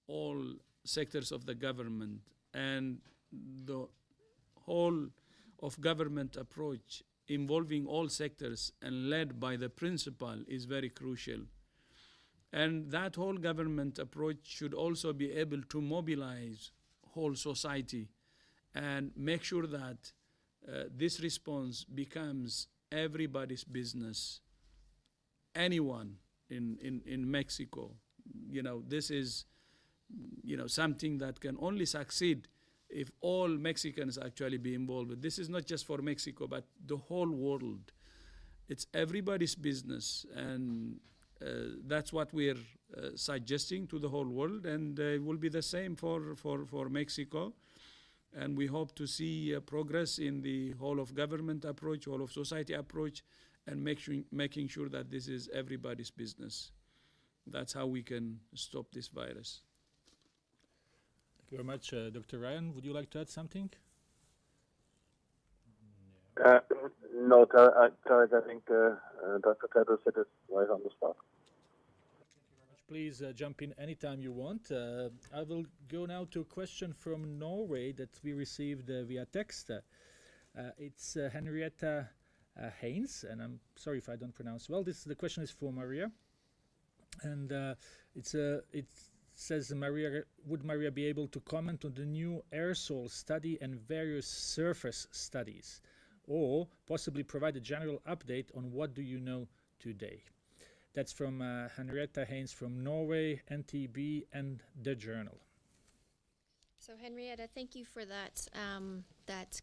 all sectors of the government, and the whole of government approach involving all sectors and led by the principal is very crucial. And that whole government approach should also be able to mobilize whole society and make sure that this response becomes everybody's business. Anyone in Mexico, this is, something that can only succeed if all Mexicans actually be involved. This is not just for Mexico, but the whole world. It's everybody's business, and that's what we're suggesting to the whole world, and it will be the same for Mexico. And we hope to see progress in the whole of government approach, whole of society approach, and making sure that this is everybody's business. That's how we can stop this virus. Thank you very much, Dr. Ryan. Would you like to add something? No, Tarek, I think Dr. Tedros said it right on the spot. Please jump in anytime you want. I will go now to a question from Norway that we received via text. It's Henrietta Haynes, and I'm sorry if I don't pronounce well. The question is for Maria, and it says, Maria, would Maria be able to comment on the new aerosol study and various surface studies, or possibly provide a general update on what do you know today? That's from Henrietta Haynes from Norway, NTB, and The Journal. So Henrietta, thank you for that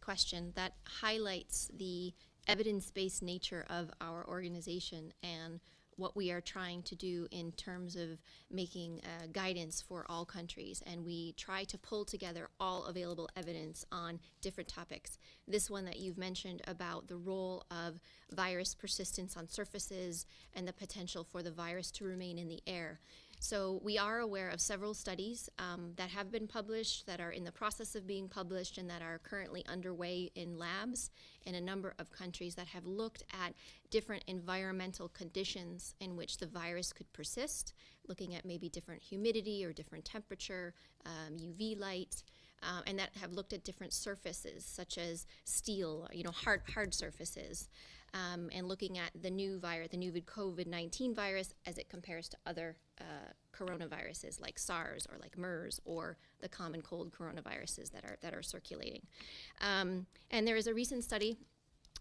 question. That highlights the evidence-based nature of our organization and what we are trying to do in terms of making guidance for all countries. And we try to pull together all available evidence on different topics. This one that you've mentioned about the role of virus persistence on surfaces and the potential for the virus to remain in the air. So we are aware of several studies that have been published, that are in the process of being published, and that are currently underway in labs in a number of countries that have looked at different environmental conditions in which the virus could persist, looking at maybe different humidity or different temperature, UV light, and that have looked at different surfaces such as steel, hard surfaces, and looking at the new virus, the new COVID-19 virus, as it compares to other coronaviruses like SARS or like MERS or the common cold coronaviruses that are circulating. And there is a recent study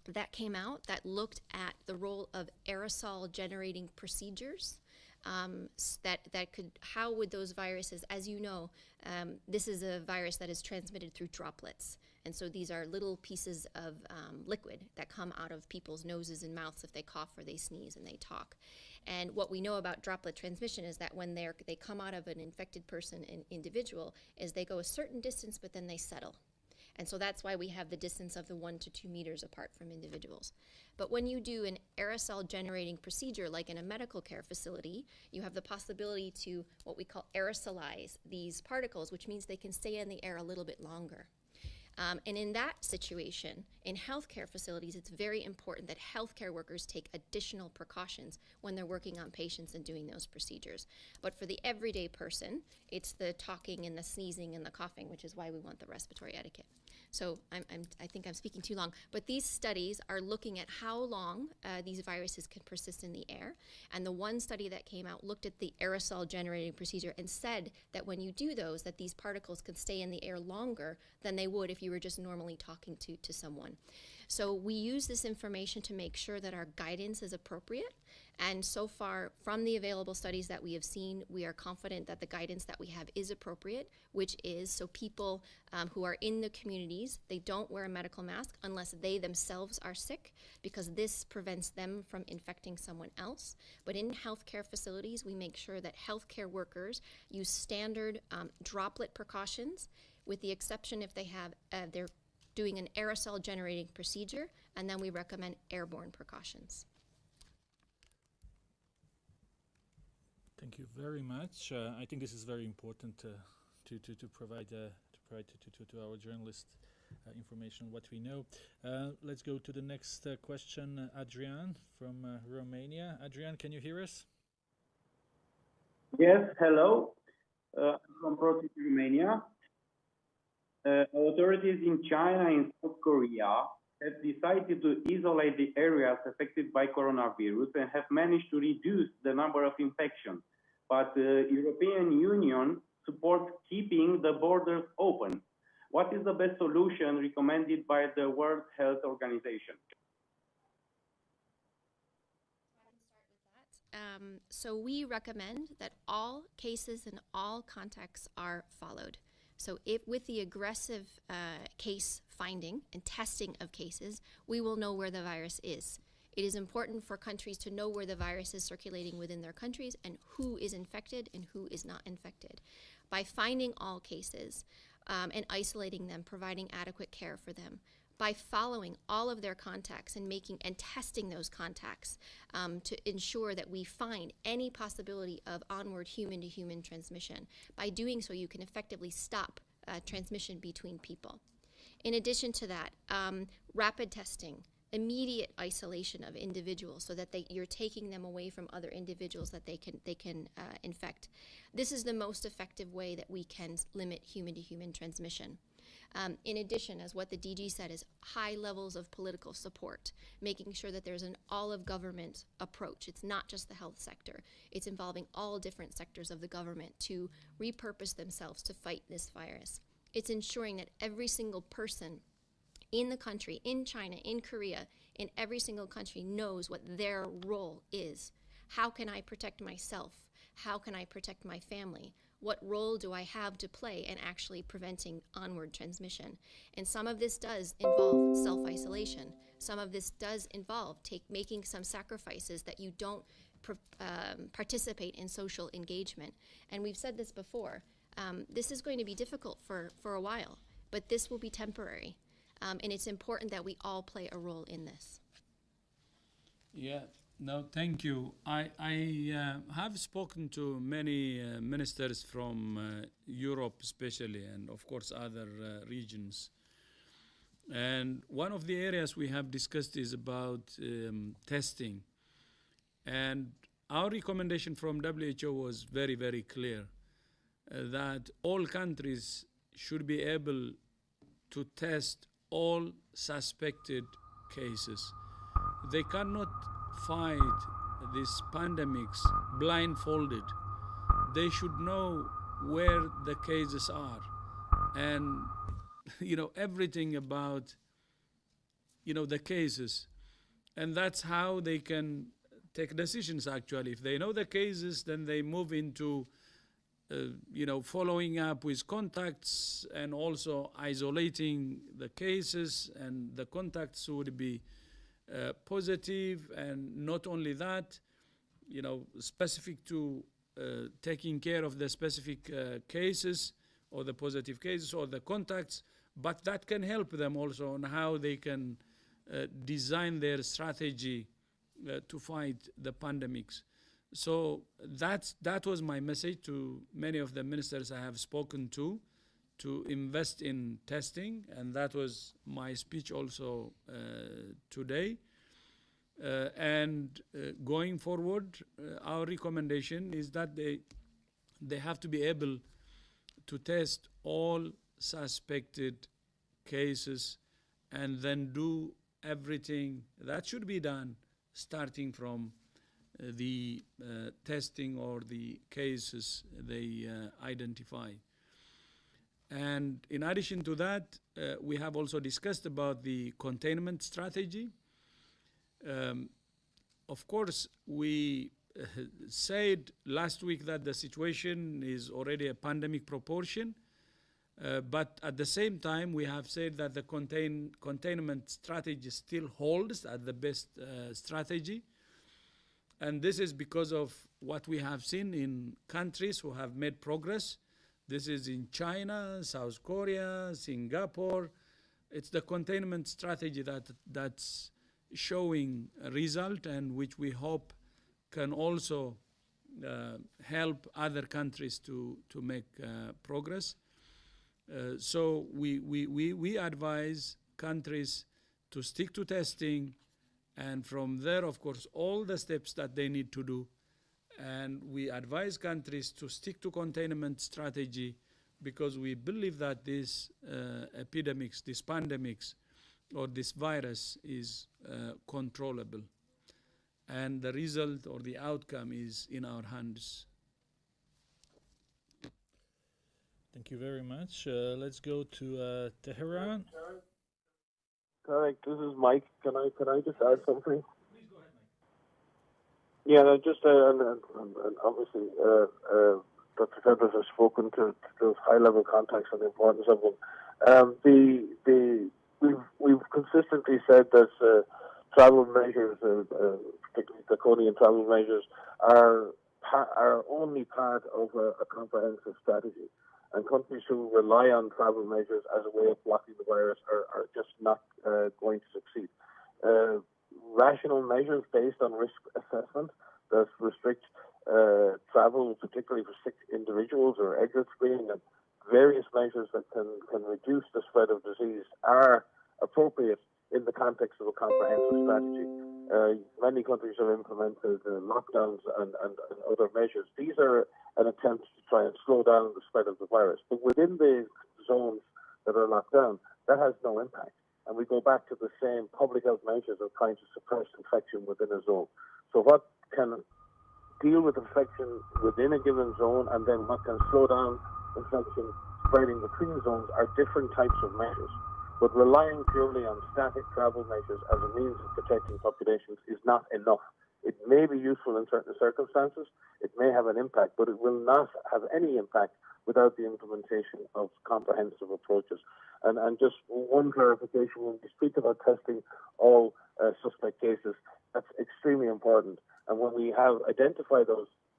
that came out that looked at the role of aerosol generating procedures. How would those viruses, as you know, this is a virus that is transmitted through droplets. And so these are little pieces of liquid that come out of people's noses and mouths if they cough or they sneeze and they talk. And what we know about droplet transmission is that when they come out of an infected person, an individual, is they go a certain distance, but then they settle. And so that's why we have the distance of the 1 to 2 meters apart from individuals. But when you do an aerosol generating procedure, like in a medical care facility, you have the possibility to what we call aerosolize these particles, which means they can stay in the air a little bit longer. And in that situation, in healthcare facilities, it's very important that healthcare workers take additional precautions when they're working on patients and doing those procedures. But for the everyday person, it's the talking and the sneezing and the coughing, which is why we want the respiratory etiquette. So I think I'm speaking too long, but these studies are looking at how long these viruses can persist in the air. And the one study that came out looked at the aerosol generating procedure and said that when you do those, that these particles can stay in the air longer than they would if you were just normally talking to someone. So we use this information to make sure that our guidance is appropriate. And so far, from the available studies that we have seen, we are confident that the guidance that we have is appropriate, which is so people who are in the communities, they don't wear a medical mask unless they themselves are sick, because this prevents them from infecting someone else. But in healthcare facilities, we make sure that healthcare workers use standard droplet precautions, with the exception if they have they're doing an aerosol generating procedure, and then we recommend airborne precautions. Thank you very much. I think this is very important to provide to our journalists information on what we know. Let's go to the next question. Adrian from Romania. Adrian, can you hear us? Yes, hello. From Protein, Romania. Authorities in China and South Korea have decided to isolate the areas affected by coronavirus and have managed to reduce the number of infections. But the European Union supports keeping the borders open. What is the best solution recommended by the World Health Organization? So we recommend that all cases and all contacts are followed. So if with the aggressive case finding and testing of cases, we will know where the virus is. It is important for countries to know where the virus is circulating within their countries and who is infected and who is not infected. By finding all cases and isolating them, providing adequate care for them, by following all of their contacts and making and testing those contacts to ensure that we find any possibility of onward human-to-human transmission. By doing so, you can effectively stop transmission between people. In addition to that, rapid testing, immediate isolation of individuals so that you're taking them away from other individuals that they can infect. This is the most effective way that we can limit human-to-human transmission. In addition, as what the DG said, is high levels of political support, making sure that there's an all-of-government approach. It's not just the health sector. It's involving all different sectors of the government to repurpose themselves to fight this virus. It's ensuring that every single person in the country, in China, in Korea, in every single country knows what their role is. How can I protect myself? How can I protect my family? What role do I have to play in actually preventing onward transmission? And some of this does involve self-isolation. Some of this does involve making some sacrifices that you don't participate in social engagement. And we've said this before. This is going to be difficult for a while, but this will be temporary. And it's important that we all play a role in this. Yeah, no, thank you. I have spoken to many ministers from Europe especially, and of course other regions. And one of the areas we have discussed is about testing. And our recommendation from WHO was very, very clear that all countries should be able to test all suspected cases. They cannot fight these pandemics blindfolded. They should know where the cases are and everything about the cases, and that's how they can take decisions. Actually, if they know the cases, then they move into following up with contacts and also isolating the cases, and the contacts would be positive. And not only that, specific to taking care of the specific cases or the positive cases or the contacts, but that can help them also on how they can design their strategy to fight the pandemics. So that was my message to many of the ministers I have spoken to invest in testing, and that was my speech also today. And going forward, our recommendation is that they have to be able to test all suspected cases and then do everything that should be done starting from the testing or the cases they identify. And in addition to that, we have also discussed about the containment strategy. Of course, we said last week that the situation is already a pandemic proportion, but at the same time, we have said that the containment strategy still holds as the best strategy. And this is because of what we have seen in countries who have made progress. This is in China, South Korea, Singapore. It's the containment strategy that's showing a result, and which we hope can also help other countries to make progress. So we advise countries to stick to testing, and from there, of course, all the steps that they need to do. And we advise countries to stick to containment strategy because we believe that this epidemics, this pandemics, or this virus is controllable. And the result or the outcome is in our hands. Thank you very much. Let's go to Tehran. Tarek, this is Mike. Can I just add something? Yeah, no, just and obviously, Dr. Tedros has spoken to those high-level contacts and the importance of them. We've consistently said that travel measures, particularly draconian travel measures, are only part of a comprehensive strategy. And countries who rely on travel measures as a way of blocking the virus are just not going to succeed. Rational measures based on risk assessment that restrict travel, particularly for sick individuals or exit screening, and various measures that can reduce the spread of disease are appropriate in the context of a comprehensive strategy. Many countries have implemented lockdowns and other measures. These are an attempt to try and slow down the spread of the virus. But within the zones that are locked down, that has no impact. And we go back to the same public health measures of trying to suppress infection within a zone. So what can deal with infection within a given zone and then what can slow down infection spreading between zones are different types of measures. But relying purely on static travel measures as a means of protecting populations is not enough. It may be useful in certain circumstances, it may have an impact, but it will not have any impact without the implementation of comprehensive approaches. And just one clarification, when we speak about testing all suspect cases, that's extremely important. And when we have identified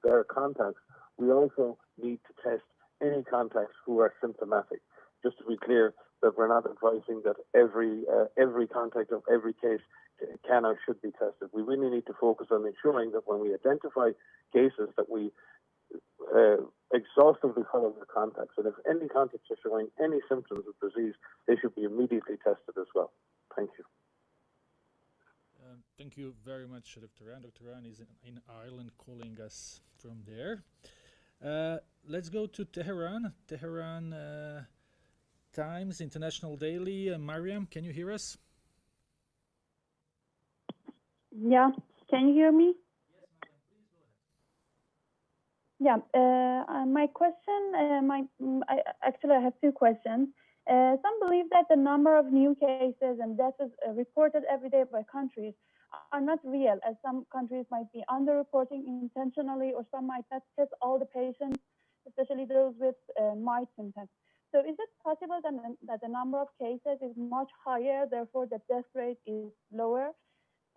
their contacts, we also need to test any contacts who are symptomatic. Just to be clear, that we're not advising that every contact of every case can or should be tested. We really need to focus on ensuring that when we identify cases that we exhaustively follow the contacts, and if any contacts are showing any symptoms of disease, they should be immediately tested as well. Thank you. Thank you very much, Dr. Ryan. Dr. Ryan is in Ireland calling us from there. Let's go to Tehran. Tehran Times International Daily. Mariam, can you hear us? Yeah, can you hear me? Yeah, my question, I have two questions. Some believe that the number of new cases and deaths reported every day by countries are not real, as some countries might be underreporting intentionally, or some might not test all the patients, especially those with mild symptoms. So is it possible that the number of cases is much higher, therefore the death rate is lower?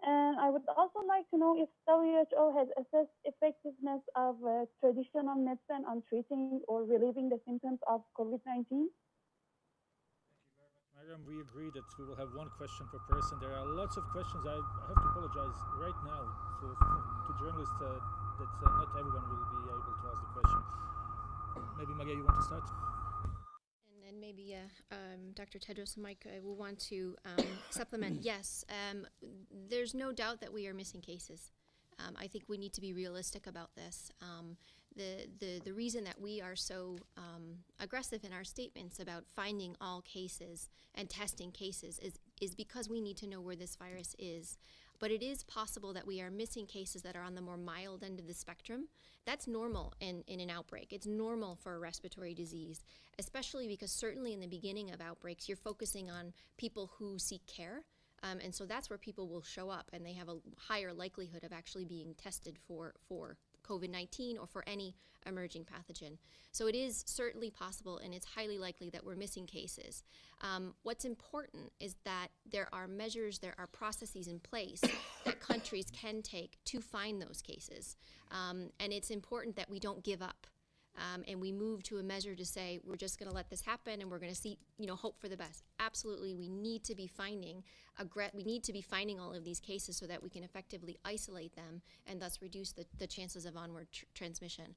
And I would also like to know if WHO has assessed effectiveness of traditional medicine on treating or relieving the symptoms of COVID-19. Mariam, we agree that we will have one question per person. There are lots of questions. I have to apologize right now to journalists that not everyone will be able to ask the question. Maybe Magia, you want to start? And maybe Dr. Tedros and Mike will want to supplement. Yes, there's no doubt that we are missing cases. I think we need to be realistic about this. The reason that we are so aggressive in our statements about finding all cases and testing cases is because we need to know where this virus is. But it is possible that we are missing cases that are on the more mild end of the spectrum. That's normal in an outbreak. It's normal for a respiratory disease, especially because certainly in the beginning of outbreaks, you're focusing on people who seek care. And so that's where people will show up, and they have a higher likelihood of actually being tested for COVID-19 or for any emerging pathogen. So it is certainly possible, and it's highly likely that we're missing cases. What's important is that there are measures, there are processes in place that countries can take to find those cases. And it's important that we don't give up. and we move to a measure to say we're just going to let this happen and we're going to see, hope for the best. Absolutely, we need to be finding all of these cases so that we can effectively isolate them and thus reduce the chances of onward transmission.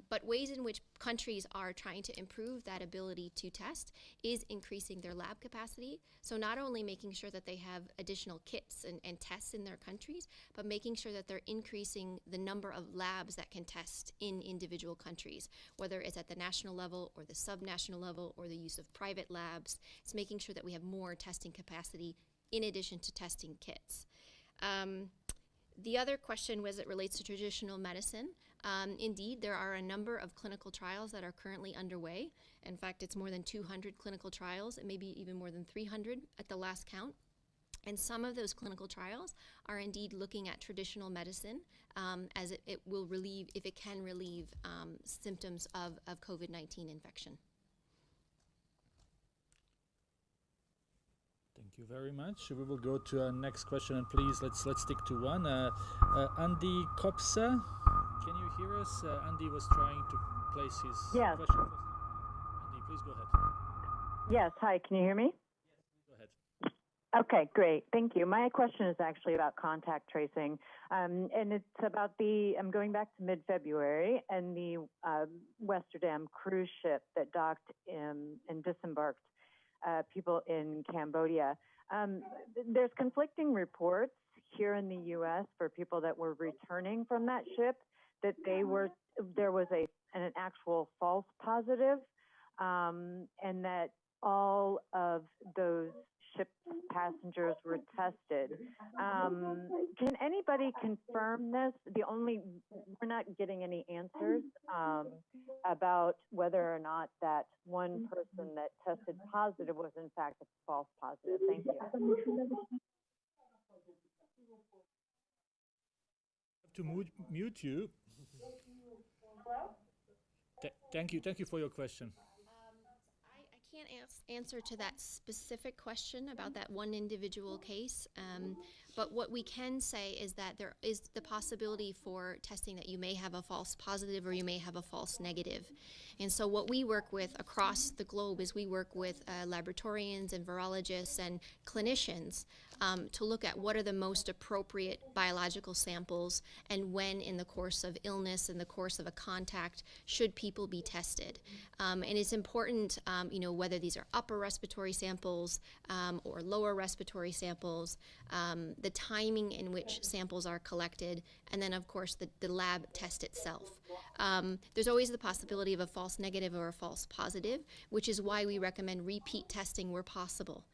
But ways in which countries are trying to improve that ability to test is increasing their lab capacity. So not only making sure that they have additional kits and tests in their countries, but making sure that they're increasing the number of labs that can test in individual countries, whether it's at the national level or the subnational level or the use of private labs. It's making sure that we have more testing capacity in addition to testing kits. The other question was it relates to traditional medicine. Indeed, there are a number of clinical trials that are currently underway. In fact, it's more than 200 clinical trials, and maybe even more than 300 at the last count. And some of those clinical trials are indeed looking at traditional medicine as it will relieve, if it can relieve symptoms of COVID-19 infection. Thank you very much. We will go to our next question, and please let's stick to one. Andy Kopsa, can you hear us? Andy was trying to place his Yes. question. Andy, please go ahead. Yes, hi, can you hear me? Go ahead. Okay, great, thank you. My question is actually about contact tracing, and it's about I'm going back to mid-February, and the Westerdam cruise ship that docked and disembarked people in Cambodia. There's conflicting reports here in the U.S. for people that were returning from that ship that there was an actual false positive, and that all of those ship passengers were tested. Can anybody confirm this? We're not getting any answers about whether or not that one person that tested positive was in fact a false positive. Thank you. To mute you. Thank you for your question. I can't answer to that specific question about that one individual case, but what we can say is that there is the possibility for testing that you may have a false positive or you may have a false negative. And so what we work with across the globe is we work with laboratorians and virologists and clinicians to look at what are the most appropriate biological samples and when in the course of illness, in the course of a contact, should people be tested. And it's important, whether these are upper respiratory samples or lower respiratory samples, the timing in which samples are collected, and then of course the lab test itself. There's always the possibility of a false negative or a false positive, which is why we recommend repeat testing where possible.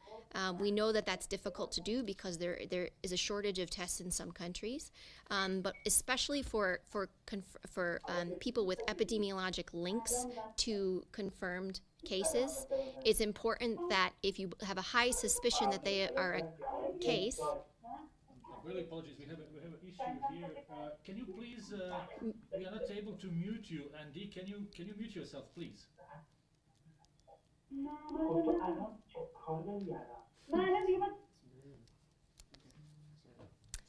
We know that that's difficult to do because there is a shortage of tests in some countries, but especially for people with epidemiologic links to confirmed cases, it's important that if you have a high suspicion that they are a case. I really apologize. We have an issue here. Can you please? We are not able to mute you, Andy. Can you mute yourself, please?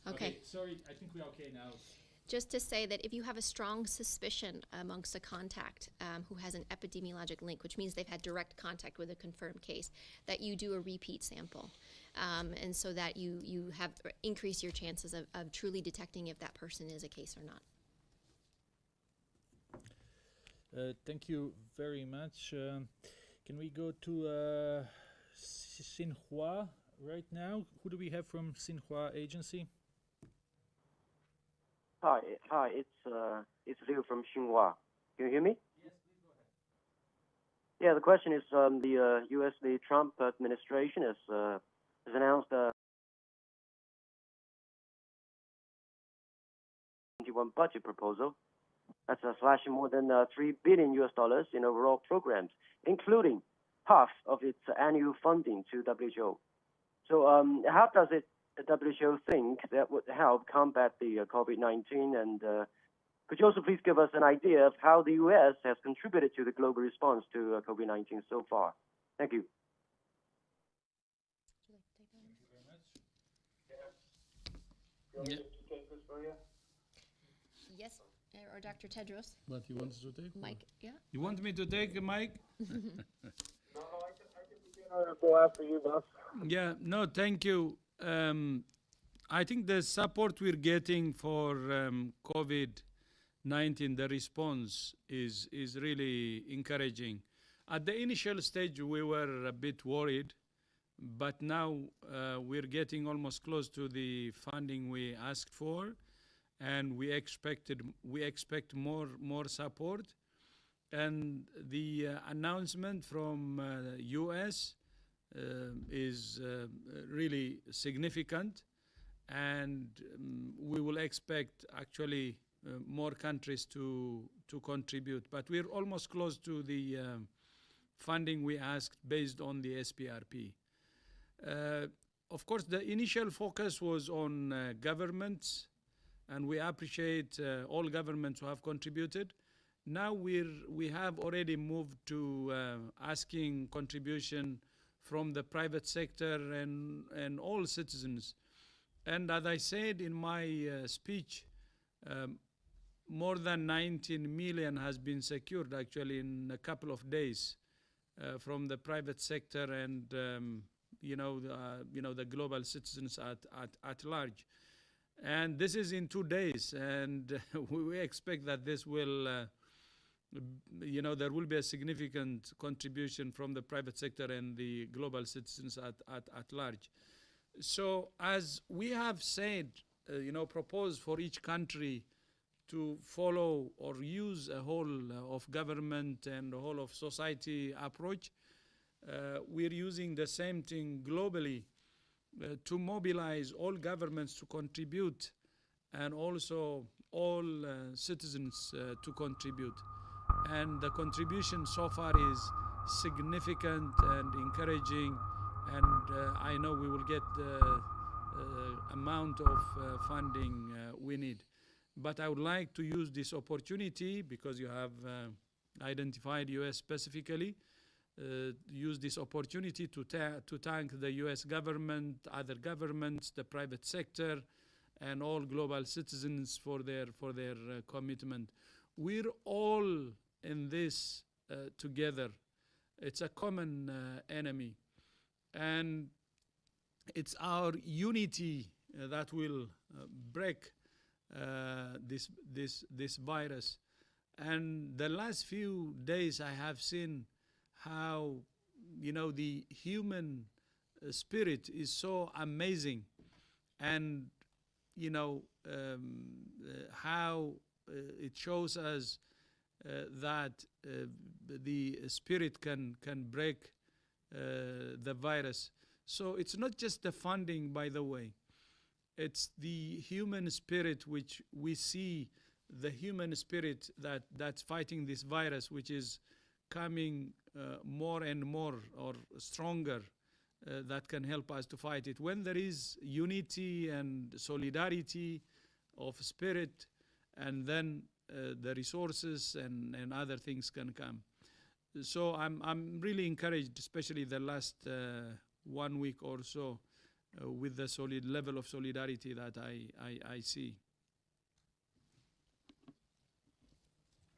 Okay. Sorry, I think we're okay now. Just to say that if you have a strong suspicion amongst a contact who has an epidemiologic link, which means they've had direct contact with a confirmed case, that you do a repeat sample. And so that you have increase your chances of truly detecting if that person is a case or not. Thank you very much. Can we go to Xinhua right now? Who do we have from Xinhua Agency? Hi, it's Liu from Xinhua. Can you hear me? Yes, please go ahead. Yeah, the question is the the Trump administration has announced a 21 budget proposal that's slashing more than $3 billion in overall programs, including half of its annual funding to WHO. So how does the WHO think that would help combat the COVID-19? And could you also please give us an idea of how the U.S. has contributed to the global response to COVID-19 so far? Thank you. Yes. or Dr. Tedros. But he wants to take Mike, yeah. You want me to take a mic? I'll go after you, boss. Yeah, no, thank you. I think the support we're getting for COVID-19, the response is really encouraging. At the initial stage, we were a bit worried, but now we're getting almost close to the funding we asked for, and we expect more support. And the announcement from U.S. Is really significant, and we will expect actually more countries to contribute. But we're almost close to the funding we asked based on the SPRP. Of course, the initial focus was on governments, and we appreciate all governments who have contributed. Now we have already moved to asking contribution from the private sector and all citizens. And as I said in my speech, more than 19 million has been secured actually in a couple of days from the private sector and the global citizens at large. And this is in 2 days, and we expect that this will there will be a significant contribution from the private sector and the global citizens at large. So as we have said, propose for each country to follow or use a whole of government and a whole of society approach, we're using the same thing globally to mobilize all governments to contribute and also all citizens to contribute. And the contribution so far is significant and encouraging, and I know we will get the amount of funding we need. But I would like to use this opportunity, because you have identified US specifically, use this opportunity to thank the US government, other governments, the private sector, and all global citizens for their commitment. We're all in this together. It's a common enemy, and it's our unity that will break this virus. And the last few days I have seen how the human spirit is so amazing, and how it shows us that the spirit can break the virus. So it's not just the funding, by the way. It's the human spirit, which we see, the human spirit that's fighting this virus, which is coming more and more or stronger, that can help us to fight it. When there is unity and solidarity of spirit, and then the resources and other things can come. So I'm really encouraged, especially the last 1 week or so, with the solid level of solidarity that I see.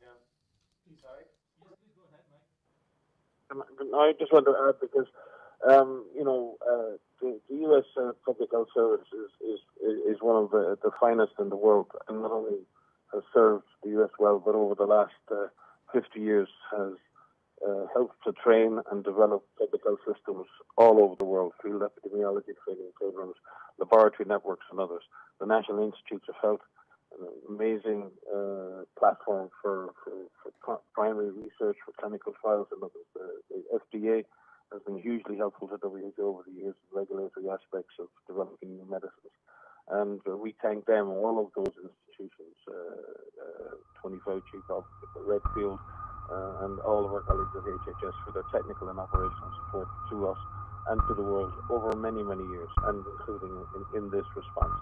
Yeah. Please, Harry. Yes, please go ahead, Mike. I just want to add, because the U.S. Public Health Service is one of the finest in the world, and not only has served the U.S. well, but over the last 50 years has helped to train and develop public health systems all over the world, field epidemiology training programs, laboratory networks, and others. The National Institutes of Health, an amazing platform for primary research, for clinical trials, and others. The FDA has been hugely helpful to WHO over the years in regulatory aspects of developing new medicines. And we thank them, all of those institutions, Tony Fauci, Redfield, and all of our colleagues at HHS for their technical and operational support to us and to the world over many, many years, and including in this response.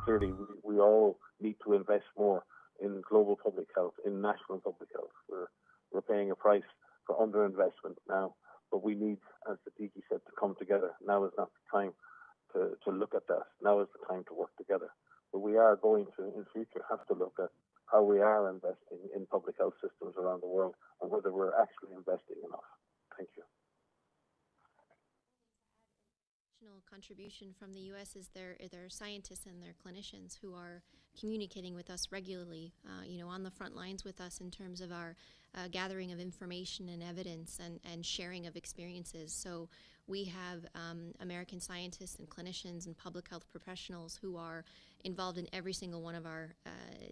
Clearly, we all need to invest more in global public health, in national public health. We're paying a price for underinvestment now, but we need, as the DG said, to come together. Now is not the time to look at that. Now is the time to work together. But we are going to, in future, have to look at how we are investing in public health systems around the world and whether we're actually investing enough. Thank you. Contribution from the U.S. is their scientists and their clinicians who are communicating with us regularly, on the front lines with us in terms of our gathering of information and evidence and sharing of experiences. So we have American scientists and clinicians and public health professionals who are involved in every single one of our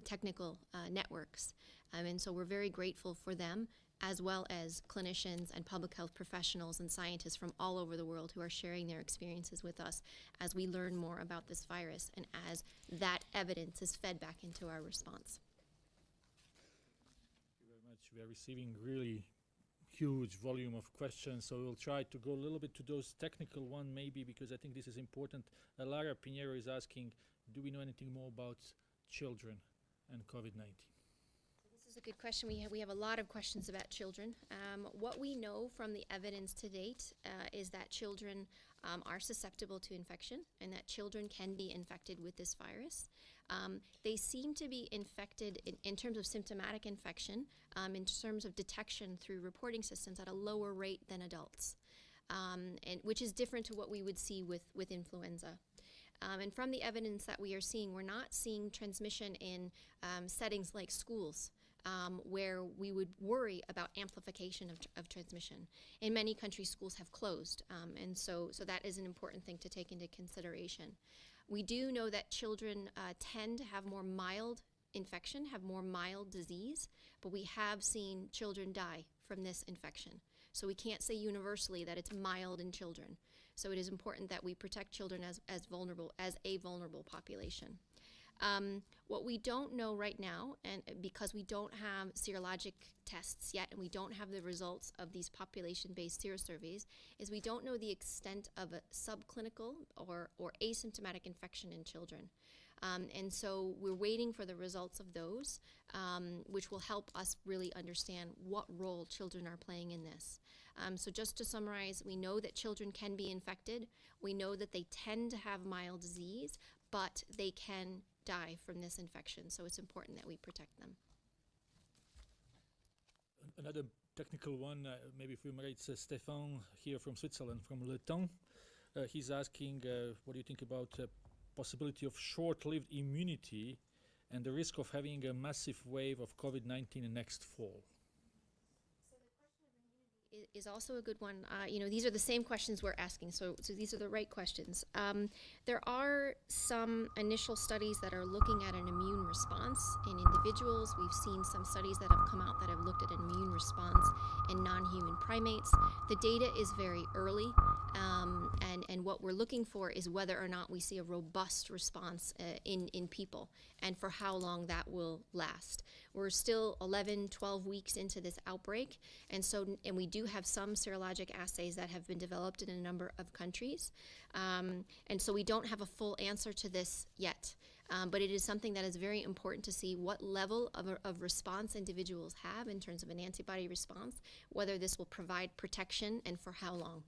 technical networks. And so we're very grateful for them, as well as clinicians and public health professionals and scientists from all over the world who are sharing their experiences with us as we learn more about this virus and as that evidence is fed back into our response. Thank you very much. We are receiving really huge volume of questions, so we'll try to go a little bit to those technical one maybe, because I think this is important. Lara Pinheiro is asking, do we know anything more about children and COVID-19? This is a good question. We have a lot of questions about children. What we know from the evidence to date is that children are susceptible to infection and that children can be infected with this virus. They seem to be infected in terms of symptomatic infection, in terms of detection through reporting systems at a lower rate than adults, and which is different to what we would see with influenza. And from the evidence that we are seeing, we're not seeing transmission in settings like schools, where we would worry about amplification of transmission. In many countries, schools have closed, and so that is an important thing to take into consideration. We do know that children tend to have more mild infection, have more mild disease, but we have seen children die from this infection. So we can't say universally that it's mild in children. So it is important that we protect children as a vulnerable population. What we don't know right now, and because we don't have serologic tests yet and we don't have the results of these population-based serosurveys, is we don't know the extent of a subclinical or asymptomatic infection in children. And so we're waiting for the results of those, which will help us really understand what role children are playing in this. So just to summarize, we know that children can be infected. We know that they tend to have mild disease, but they can die from this infection, so it's important that we protect them. Another technical one, maybe if we might, Stéphane here from Switzerland, from Le Temps. He's asking, what do you think about possibility of short-lived immunity and the risk of having a massive wave of COVID-19 next fall? Is also a good one. These are the same questions we're asking, so these are the right questions. There are some initial studies that are looking at an immune response in individuals. We've seen some studies that have come out that have looked at an immune response in non-human primates. The data is very early, and what we're looking for is whether or not we see a robust response in people and for how long that will last. We're still 11, 12 weeks into this outbreak, and we do have some serologic assays that have been developed in a number of countries. And so we don't have a full answer to this yet, but it is something that is very important to see what level of response individuals have in terms of an antibody response, whether this will provide protection and for how long.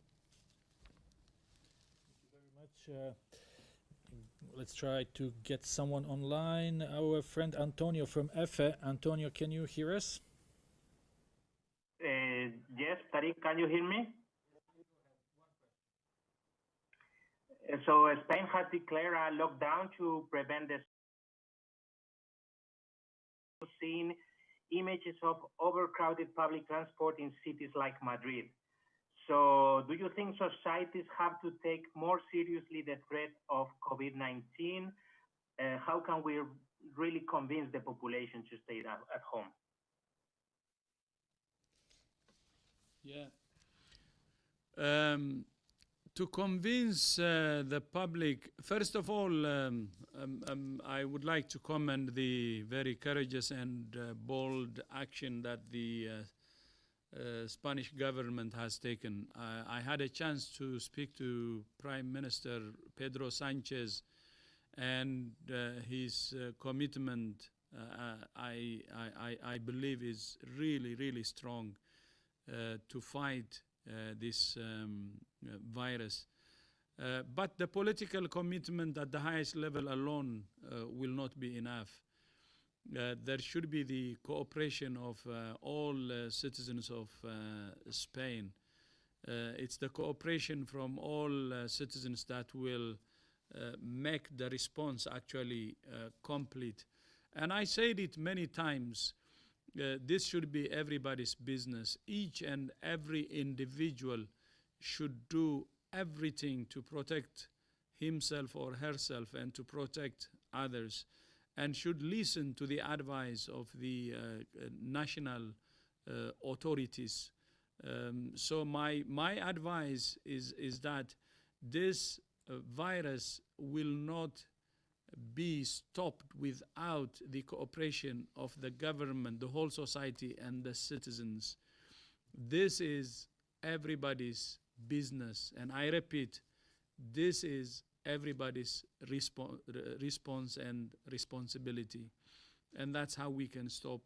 Thank you very much. Let's try to get someone online. Our friend Antonio from EFE. Antonio, can you hear us? Yes, Tariq, can you hear me? So Spain has declared a lockdown to prevent the seeing images of overcrowded public transport in cities like Madrid. So do you think societies have to take more seriously the threat of COVID-19? How can we really convince the population to stay at home? Yeah. To convince the public, first of all, I would like to commend the very courageous and bold action that the Spanish government has taken. I had a chance to speak to Prime Minister Pedro Sanchez, and his commitment, I believe, is really, really strong to fight this virus. But the political commitment at the highest level alone will not be enough. there should be the cooperation of all citizens of Spain. It's the cooperation from all citizens that will make the response actually complete. And I said it many times, this should be everybody's business. Each and every individual should do everything to protect himself or herself and to protect others, and should listen to the advice of the national authorities. So my advice is that this virus will not be stopped without the cooperation of the government, the whole society, and the citizens. This is everybody's business, and I repeat, this is everybody's response and responsibility, and that's how we can stop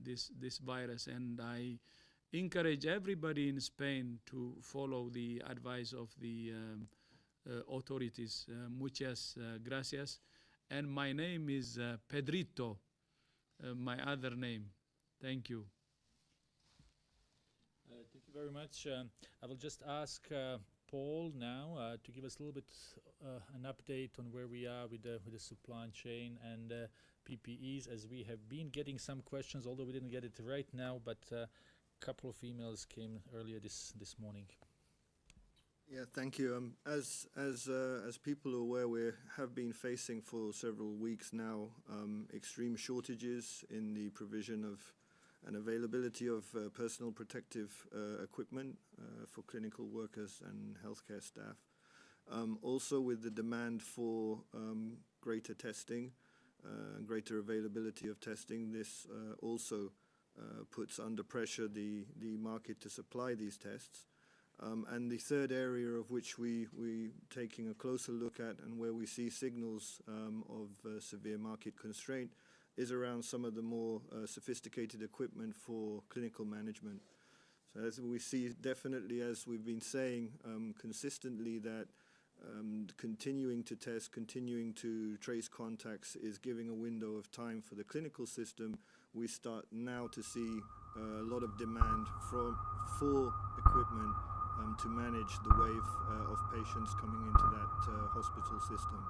this virus. And I encourage everybody in Spain to follow the advice of the authorities. Muchas gracias. And my name is Pedrito, my other name. Thank you. Thank you very much. I will just ask Paul now to give us a little bit an update on where we are with the supply chain and PPEs, as we have been getting some questions, although we didn't get it right now, but a couple of emails came earlier this morning. Yeah, thank you. As people are aware, we have been facing for several weeks now extreme shortages in the provision of and availability of personal protective equipment for clinical workers and healthcare staff. Also with the demand for greater testing, greater availability of testing, this also puts under pressure the market to supply these tests. And the third area of which we taking a closer look at and where we see signals of severe market constraint is around some of the more sophisticated equipment for clinical management. So as we see, definitely, as we've been saying consistently, that continuing to test, continuing to trace contacts is giving a window of time for the clinical system. We start now to see a lot of demand for equipment to manage the wave of patients coming into that hospital system.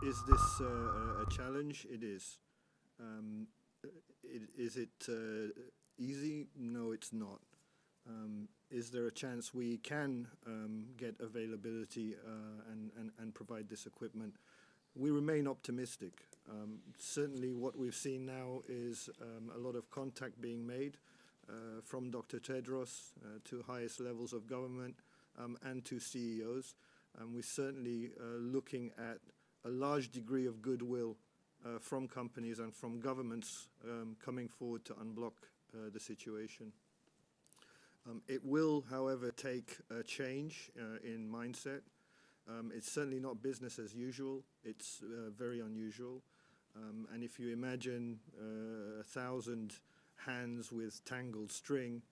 Is this a challenge? It is. Is it easy? No, it's not. Is there a chance we can get availability and provide this equipment? We remain optimistic. Certainly what we've seen now is a lot of contact being made from Dr. Tedros to highest levels of government and to CEOs. We're certainly looking at a large degree of goodwill from companies and from governments coming forward to unblock the situation. It will, however, take a change in mindset. It's certainly not business as usual. It's very unusual. And if you imagine 1,000 hands with tangled string,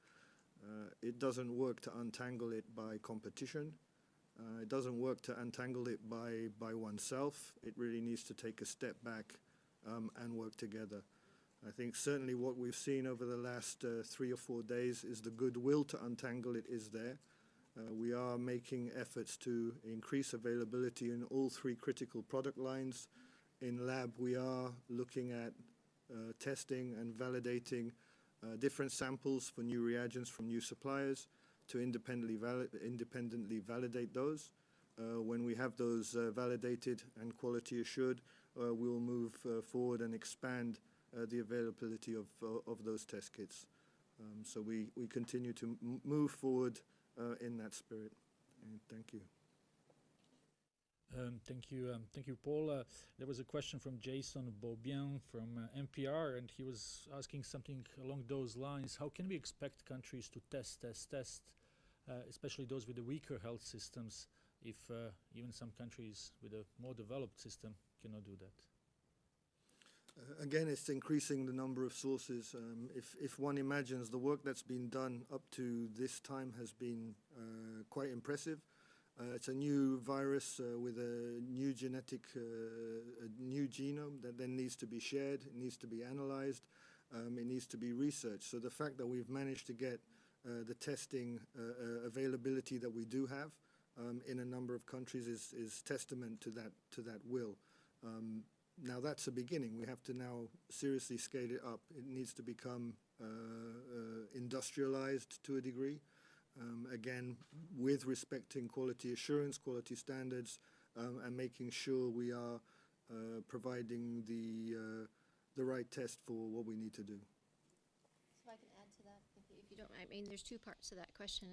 it doesn't work to untangle it by competition. It doesn't work to untangle it by oneself. It really needs to take a step back and work together. I think certainly what we've seen over the last 3 or 4 days is the goodwill to untangle it is there. We are making efforts to increase availability in all 3 critical product lines. In lab, we are looking at testing and validating different samples for new reagents from new suppliers to independently validate those. When we have those validated and quality assured, we will move forward and expand the availability of those test kits. So we continue to move forward in that spirit. And thank you. Thank you, Paul. There was a question from Jason Beaubien from NPR, and he was asking something along those lines. How can we expect countries to test, especially those with the weaker health systems, if even some countries with a more developed system cannot do that? Again, it's increasing the number of sources. If one imagines the work that's been done up to this time has been quite impressive. It's a new virus with a new genetic, a new genome that then needs to be shared, it needs to be analyzed, it needs to be researched. So the fact that we've managed to get the testing availability that we do have in a number of countries is testament to that will. Now that's a beginning. We have to now seriously scale it up. It needs to become industrialized to a degree. Again, with respecting quality assurance, quality standards, and making sure we are providing the right test for what we need to do. So I can add to that, if you don't mind. I mean, there's two parts to that question,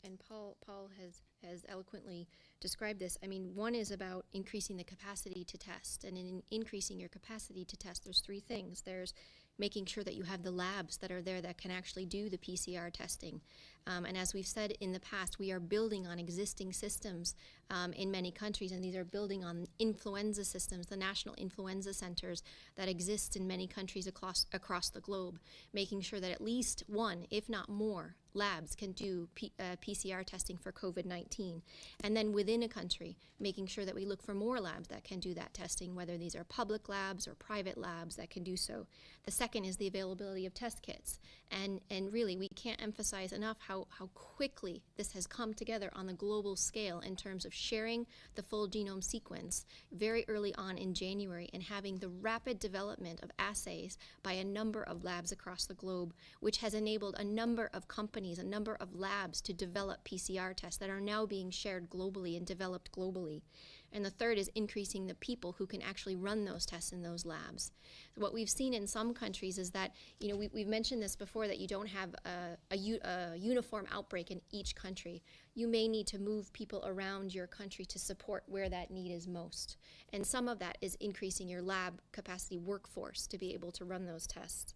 and Paul has eloquently described this. I mean, one is about increasing the capacity to test, and in increasing your capacity to test, there's three things. There's making sure that you have the labs that are there that can actually do the PCR testing. And as we've said in the past, we are building on existing systems in many countries, and these are building on influenza systems, the national influenza centers that exist in many countries across the globe, making sure that at least one, if not more, labs can do PCR testing for COVID-19. And then within a country, making sure that we look for more labs that can do that testing, whether these are public labs or private labs that can do so. The second is the availability of test kits. And really, we can't emphasize enough how quickly this has come together on the global scale in terms of sharing the full genome sequence very early on in January and having the rapid development of assays by a number of labs across the globe, which has enabled a number of companies, a number of labs to develop PCR tests that are now being shared globally and developed globally. And the third is increasing the people who can actually run those tests in those labs. So what we've seen in some countries is that, you know, we've mentioned this before, that you don't have a uniform outbreak in each country. You may need to move people around your country to support where that need is most. And some of that is increasing your lab capacity workforce to be able to run those tests.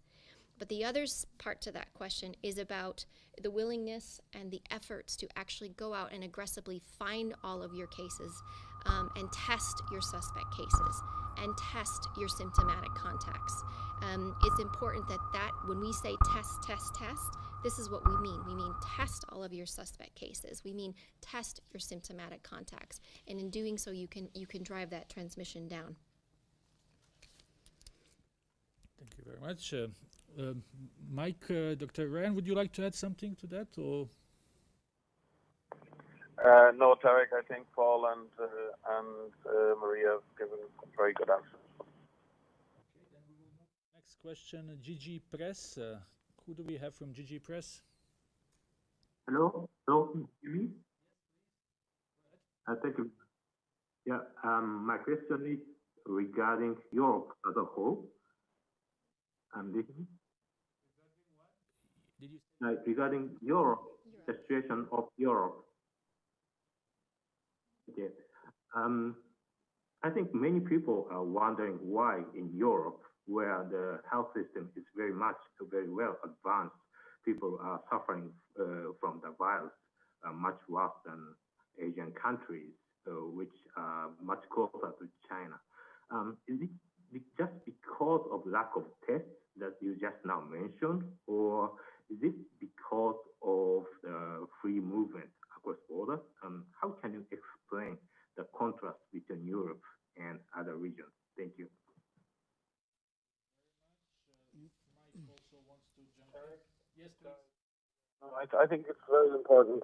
But the other part to that question is about the willingness and the efforts to actually go out and aggressively find all of your cases and test your suspect cases and test your symptomatic contacts. It's important that when we say test, this is what we mean. We mean test all of your suspect cases. We mean test your symptomatic contacts. And in doing so, you can drive that transmission down. Thank you very much. Mike, Dr. Ryan, would you like to add something to that? Or? No, Tarek, I think Paul and Maria have given very good answers. Okay, then we will move to the next question, GG Press. Who do we have from GG Press? Hello? Hello? Can you hear me? Thank you. Yeah, my question is regarding Europe as a whole. I'm listening. Did you say? Regarding Europe, the situation of Europe. Okay. I think many people are wondering why in Europe, where the health system is very well advanced, people are suffering from the virus much worse than Asian countries, which are much closer to China. Is it just because of lack of tests that you just now mentioned, or is it because of the free movement across borders? How can you explain the contrast between Europe and other regions? Thank you. Mike also wants to jump in. Yes, please. I think it's very important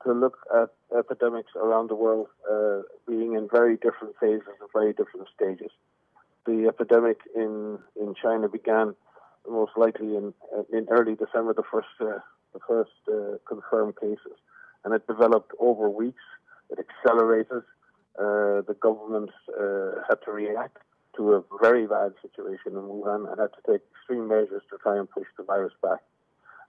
to look at epidemics around the world being in very different phases and very different stages. The epidemic in China began most likely in early December, the first confirmed cases, and it developed over weeks. It accelerated. The government had to react to a very bad situation in Wuhan and had to take extreme measures to try and push the virus back.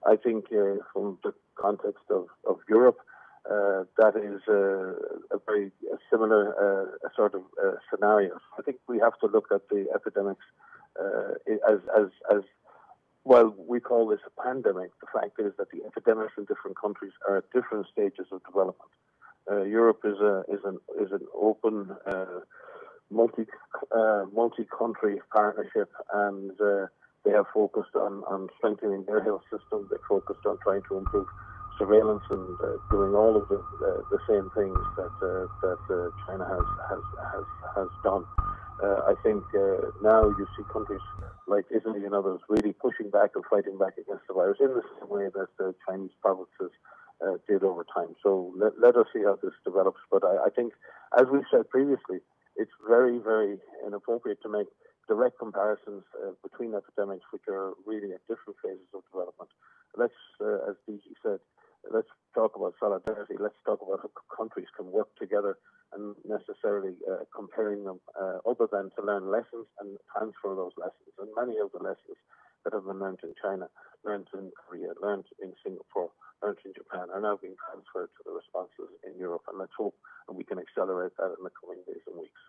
I think from the context of Europe, that is a very similar sort of scenario. I think we have to look at the epidemics as well. We call this a pandemic. The fact is that the epidemics in different countries are at different stages of development. Europe is an open, multi-country partnership, and they have focused on strengthening their health system. They focused on trying to improve surveillance and doing all of the same things that China has done. I think now you see countries like Italy and others really pushing back and fighting back against the virus in the same way that the Chinese provinces did over time. So let us see how this develops. But I think, as we said previously, it's very, very inappropriate to make direct comparisons between epidemics which are really at different phases of development. Let's, as DG said, let's talk about solidarity. Let's talk about how countries can work together and necessarily comparing them other than to learn lessons and transfer those lessons. And many of the lessons that have been learned in China, learned in Korea, learned in Singapore, learned in Japan are now being transferred to the responses in Europe. And let's hope that we can accelerate that in the coming days and weeks.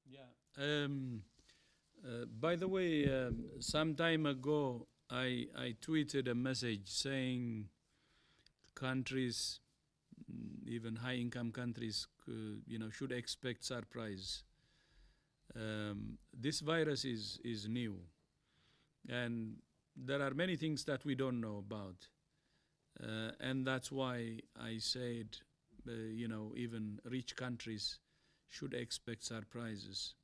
Yeah. By the way, some time ago, I tweeted a message saying countries, even high-income countries, should expect surprise. This virus is new, and there are many things that we don't know about, and that's why I said, even rich countries should expect surprises.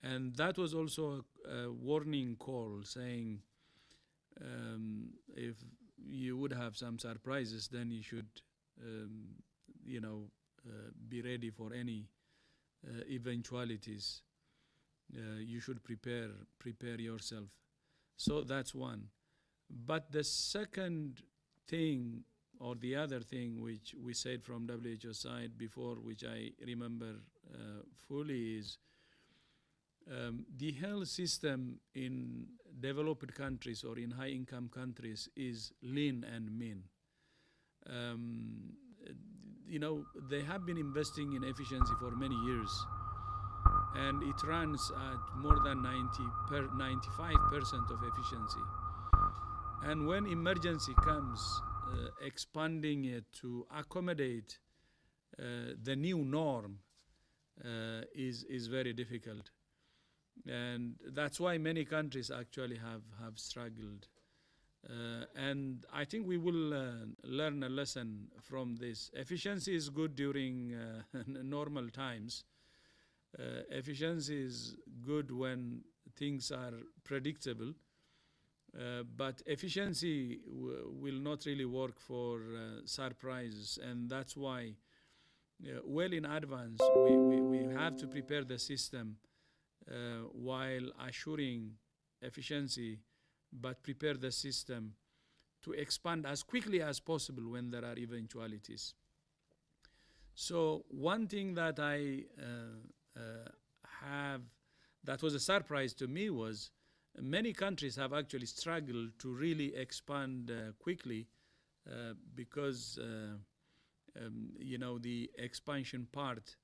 And that was also a warning call saying if you would have some surprises, then you should, be ready for any eventualities. You should prepare yourself. So that's one. But the second thing, or the other thing, which we said from WHO side before, which I remember fully, is the health system in developed countries or in high-income countries is lean and mean. They have been investing in efficiency for many years, and it runs at more than 95% of efficiency. And when emergency comes, expanding it to accommodate the new norm is very difficult. And that's why many countries actually have struggled. And I think we will learn a lesson from this. Efficiency is good during normal times. Efficiency is good when things are predictable. But efficiency will not really work for surprises. And that's why, well in advance, we have to prepare the system while assuring efficiency, but prepare the system to expand as quickly as possible when there are eventualities. So one thing that I that was a surprise to me was many countries have actually struggled to really expand quickly because the expansion part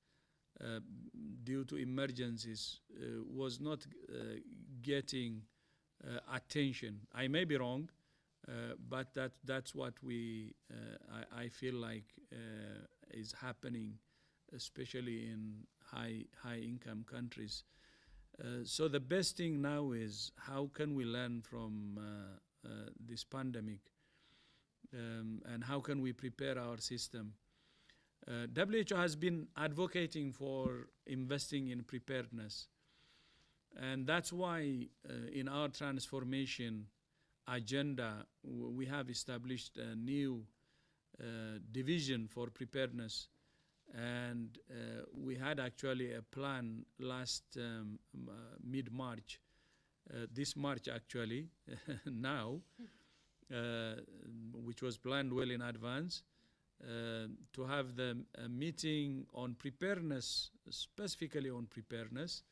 due to emergencies was not getting attention. I may be wrong, but that's what I feel like is happening, especially in high income countries. So the best thing now is how can we learn from this pandemic, and how can we prepare our system. WHO has been advocating for investing in preparedness, and that's why in our transformation agenda we have established a new division for preparedness, and we had actually a plan last mid-March, this March actually, now, which was planned well in advance, to have the meeting on preparedness, specifically on preparedness,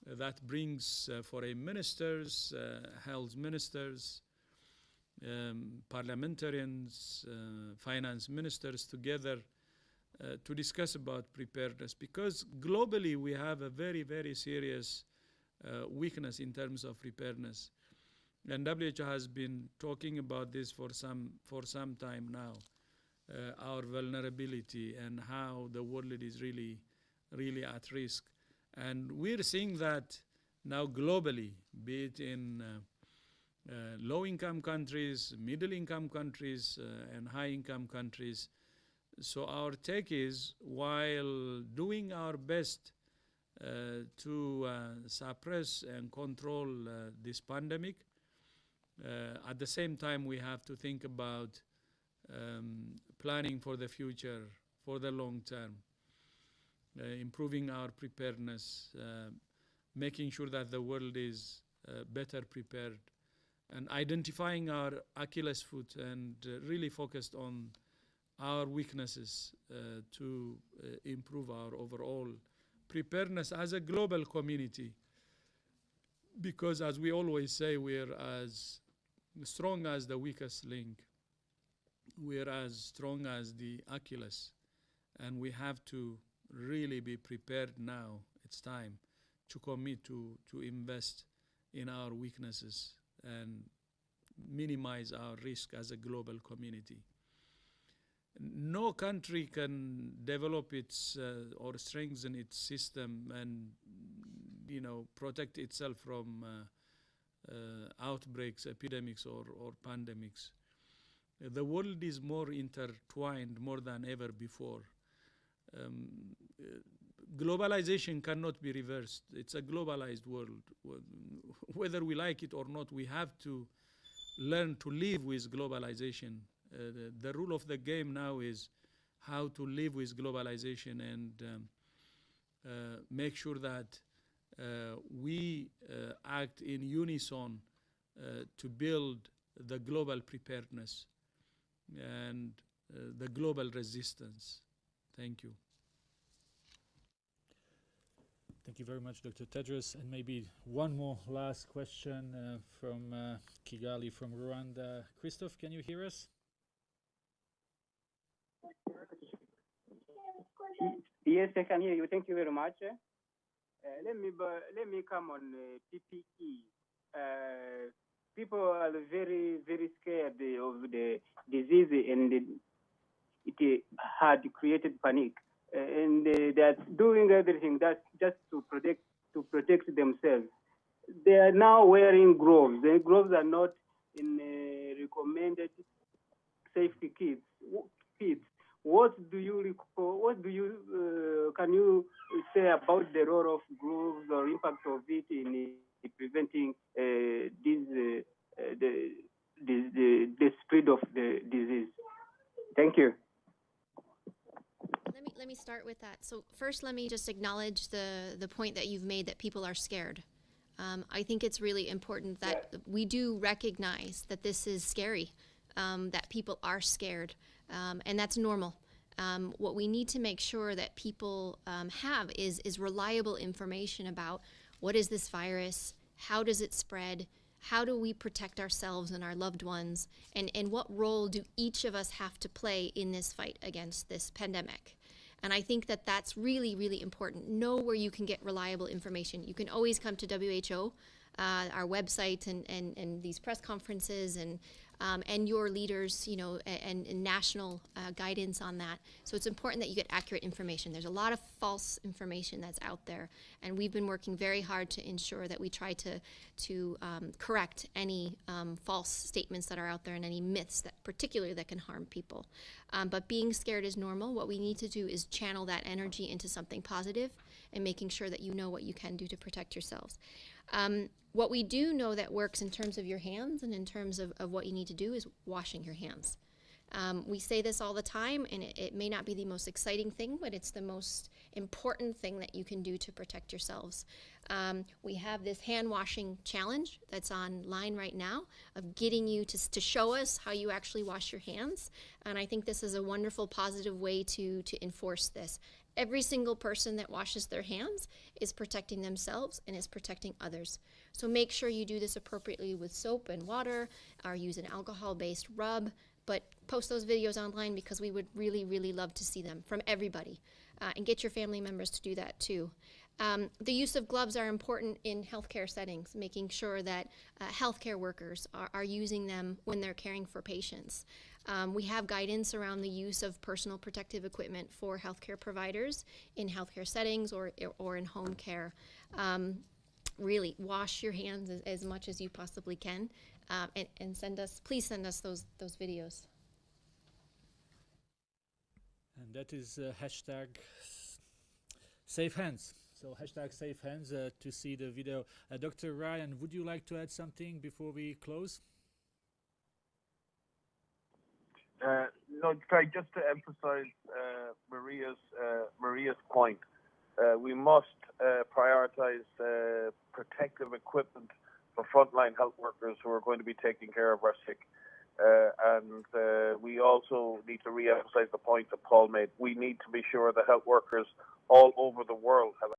that brings foreign ministers, health ministers, parliamentarians, finance ministers together to discuss about preparedness, because globally we have a very, very serious weakness in terms of preparedness. And WHO has been talking about this for some time now. Our vulnerability and how the world is really, really at risk. And we're seeing that now globally, be it in low-income countries, middle-income countries, and high-income countries. So our take is, while doing our best to suppress and control this pandemic, at the same time we have to think about planning for the future, for the long term, improving our preparedness, making sure that the world is better prepared, and identifying our Achilles foot and really focused on our weaknesses to improve our overall preparedness as a global community. Because as we always say, we're as strong as the weakest link. We're as strong as the Achilles. And we have to really be prepared now. It's time to commit to invest in our weaknesses and minimize our risk as a global community. No country can develop its or strengthen its system and protect itself from outbreaks, epidemics, or pandemics. The world is more intertwined more than ever before. Globalization cannot be reversed. It's a globalized world. Whether we like it or not, we have to learn to live with globalization. The rule of the game now is how to live with globalization and make sure that we act in unison to build the global preparedness and the global resistance. Thank you. Thank you very much, Dr. Tedros. And maybe one more last question from Kigali, from Rwanda. Christophe, can you hear us? Yes, I can hear you. Thank you very much. Let me come on PPE. People are very, very scared of the disease, and it had created panic. And they're doing everything that's just to protect themselves. They are now wearing gloves. The gloves are not in recommended safety kits. What do you can you say about the role of gloves or impact of it in preventing the spread of the disease? Thank you. Let me start with that. So first, let me just acknowledge the point that you've made, that people are scared. I think it's really important that we do recognize that this is scary, that people are scared, and that's normal. What we need to make sure that people have is reliable information about what is this virus, how does it spread, how do we protect ourselves and our loved ones, and what role do each of us have to play in this fight against this pandemic. And I think that that's really, really important. Know where you can get reliable information. You can always come to WHO, our website, and these press conferences, and your leaders, and national guidance on that. So it's important that you get accurate information. There's a lot of false information that's out there, and we've been working very hard to ensure that we try to correct any false statements that are out there and any myths that particularly that can harm people. But being scared is normal. What we need to do is channel that energy into something positive and making sure that you know what you can do to protect yourselves. What we do know that works in terms of your hands and in terms of what you need to do is washing your hands. We say this all the time, and it may not be the most exciting thing, but it's the most important thing that you can do to protect yourselves. We have this hand washing challenge that's online right now of getting you to show us how you actually wash your hands. And I think this is a wonderful, positive way to enforce this. Every single person that washes their hands is protecting themselves and is protecting others. So make sure you do this appropriately with soap and water, or use an alcohol-based rub, but post those videos online because we would really, really love to see them from everybody. And get your family members to do that too. The use of gloves are important in healthcare settings, making sure that healthcare workers are using them when they're caring for patients. We have guidance around the use of personal protective equipment for healthcare providers in healthcare settings or in home care. Really wash your hands as much as you possibly can. and please send us those videos. And that is hashtag Safe Hands. So hashtag Safe Hands to see the video. Dr. Ryan, would you like to add something before we close? No, try just to emphasize Maria's point. We must prioritize protective equipment for frontline health workers who are going to be taking care of our sick. And we also need to re-emphasize the point that Paul made. We need to be sure that health workers all over the world have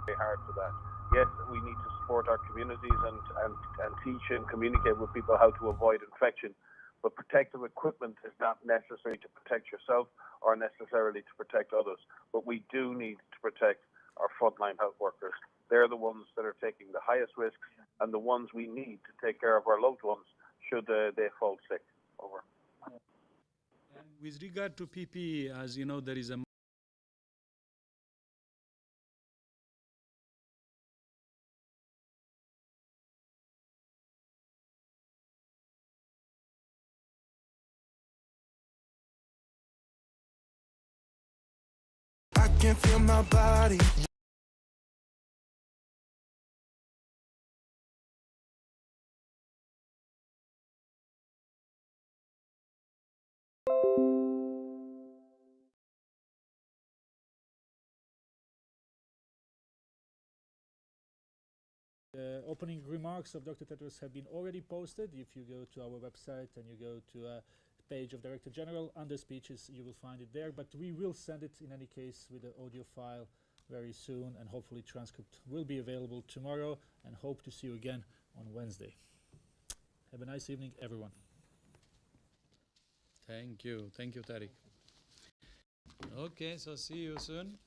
very hard for that. Yes, we need to support our communities and teach and communicate with people how to avoid infection. But protective equipment is not necessary to protect yourself or necessarily to protect others. But we do need to protect our frontline health workers. They're the ones that are taking the highest risks and the ones we need to take care of our loved ones should they fall sick. Over. And with regard to PPE, as you know, there is a I can feel my body. The opening remarks of Dr. Tedros have been already posted. If you go to our website and you go to a page of Director General, under speeches, you will find it there. But we will send it in any case with the audio file very soon, and hopefully transcript will be available tomorrow, and hope to see you again on Wednesday. Have a nice evening, everyone. Thank you, Tariq. Okay, so see you soon.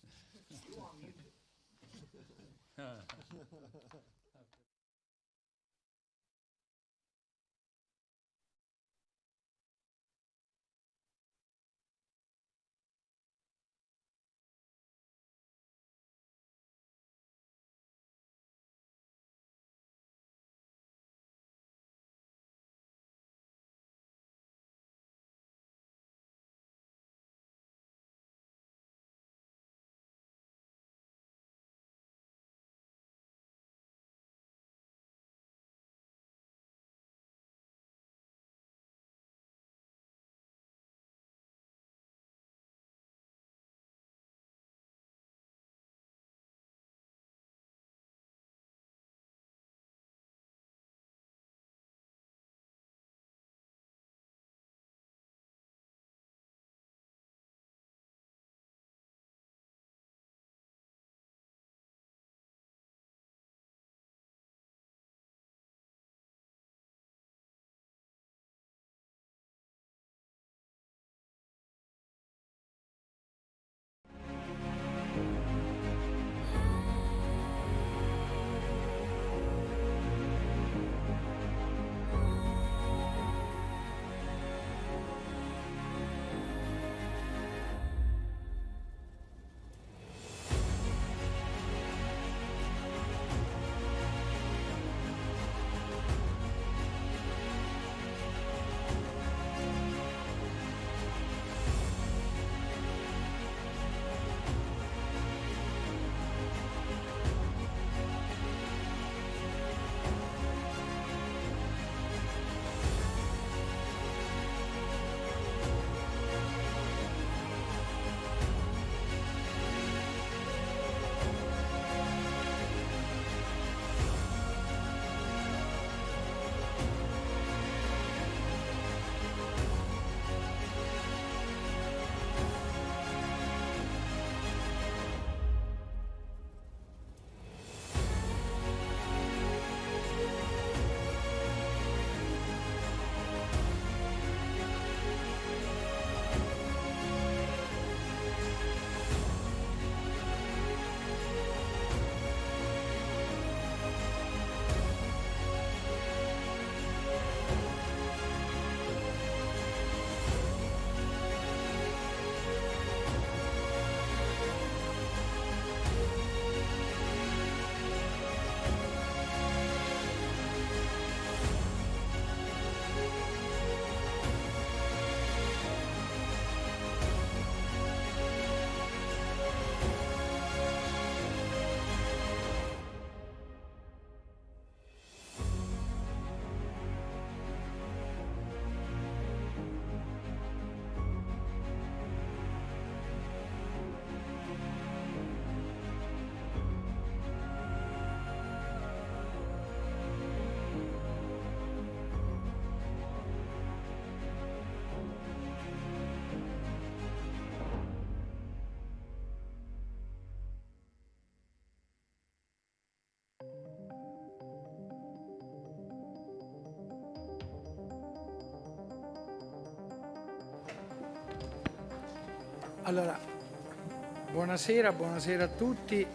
Allora, buonasera a tutti.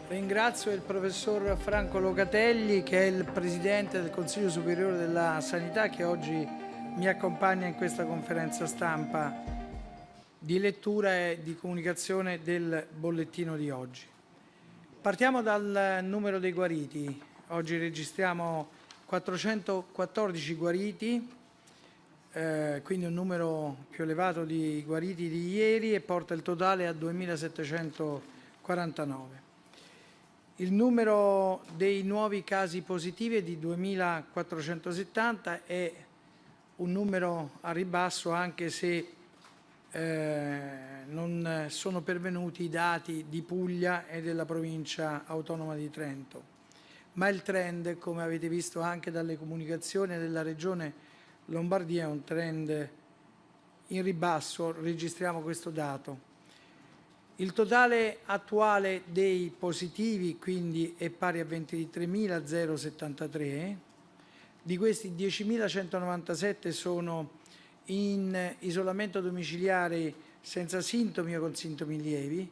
Ringrazio il professor Franco Locatelli, che è il presidente del Consiglio Superiore della Sanità, che oggi mi accompagna in questa conferenza stampa di lettura e di comunicazione del bollettino di oggi. Partiamo dal numero dei guariti. Oggi registriamo 414 guariti, quindi un numero più elevato di guariti di ieri, e porta il totale a 2.749. Il numero dei nuovi casi positivi è di 2.470, è un numero a ribasso, anche se non sono pervenuti i dati di Puglia e della provincia autonoma di Trento. Ma il trend, come avete visto anche dalle comunicazioni della Regione Lombardia, è un trend in ribasso, registriamo questo dato. Il totale attuale dei positivi quindi è pari a 23.073, di questi 10.197 sono in isolamento domiciliare senza sintomi o con sintomi lievi,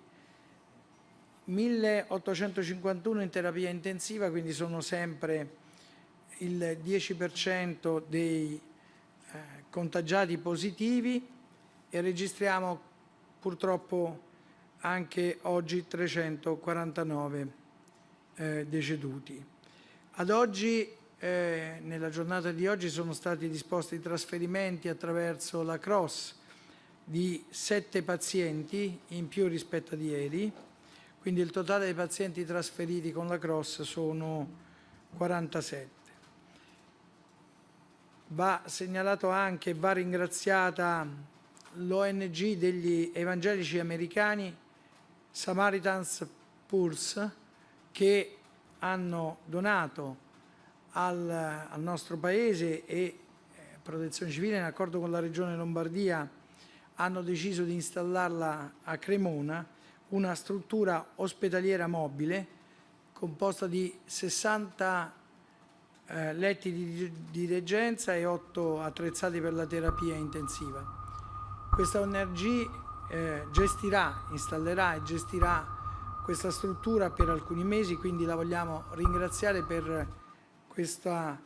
1.851 in terapia intensiva, quindi sono sempre il 10% dei contagiati positivi, e registriamo purtroppo anche oggi 349 deceduti. Ad oggi, nella giornata di oggi, sono stati disposti trasferimenti attraverso la CROSS di 7 pazienti in più rispetto ad ieri, quindi il totale dei pazienti trasferiti con la CROSS sono 47. Va segnalato anche, va ringraziata l'ONG degli evangelici americani Samaritan's Purse, che hanno donato al nostro Paese, e Protezione Civile, in accordo con la Regione Lombardia, hanno deciso di installarla a Cremona, una struttura ospedaliera mobile composta di 60 letti di degenza e 8 attrezzati per la terapia intensiva. Questa ONG installerà e gestirà questa struttura per alcuni mesi, quindi la vogliamo ringraziare per questo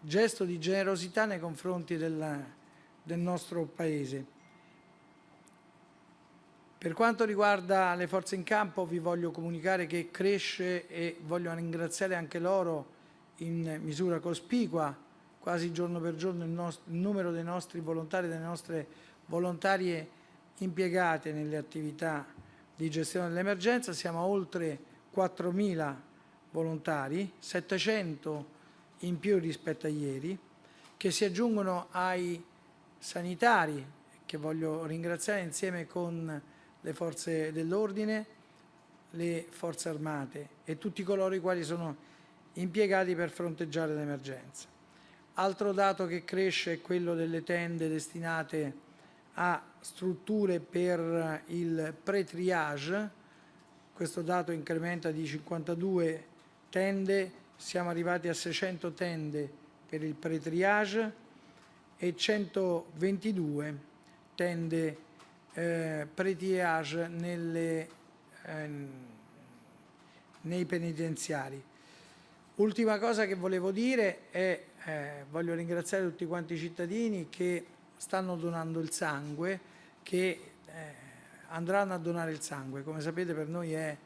gesto di generosità nei confronti del nostro Paese. Per quanto riguarda le forze in campo, vi voglio comunicare che cresce, e voglio ringraziare anche loro in misura cospicua, quasi giorno per giorno, il numero dei nostri volontari, delle nostre volontarie impiegate nelle attività di gestione dell'emergenza. Siamo a oltre 4.000 volontari, 700 in più rispetto a ieri, che si aggiungono ai sanitari, che voglio ringraziare insieme con le forze dell'ordine, le forze armate e tutti coloro i quali sono impiegati per fronteggiare l'emergenza. Altro dato che cresce è quello delle tende destinate a strutture per il pre-triage. Questo dato incrementa di 52 tende, siamo arrivati a 600 tende per il pre-triage e 122 tende pre-triage nei penitenziari. Ultima cosa che volevo dire è voglio ringraziare tutti quanti i cittadini che stanno donando il sangue, che andranno a donare il sangue. Come sapete, per noi è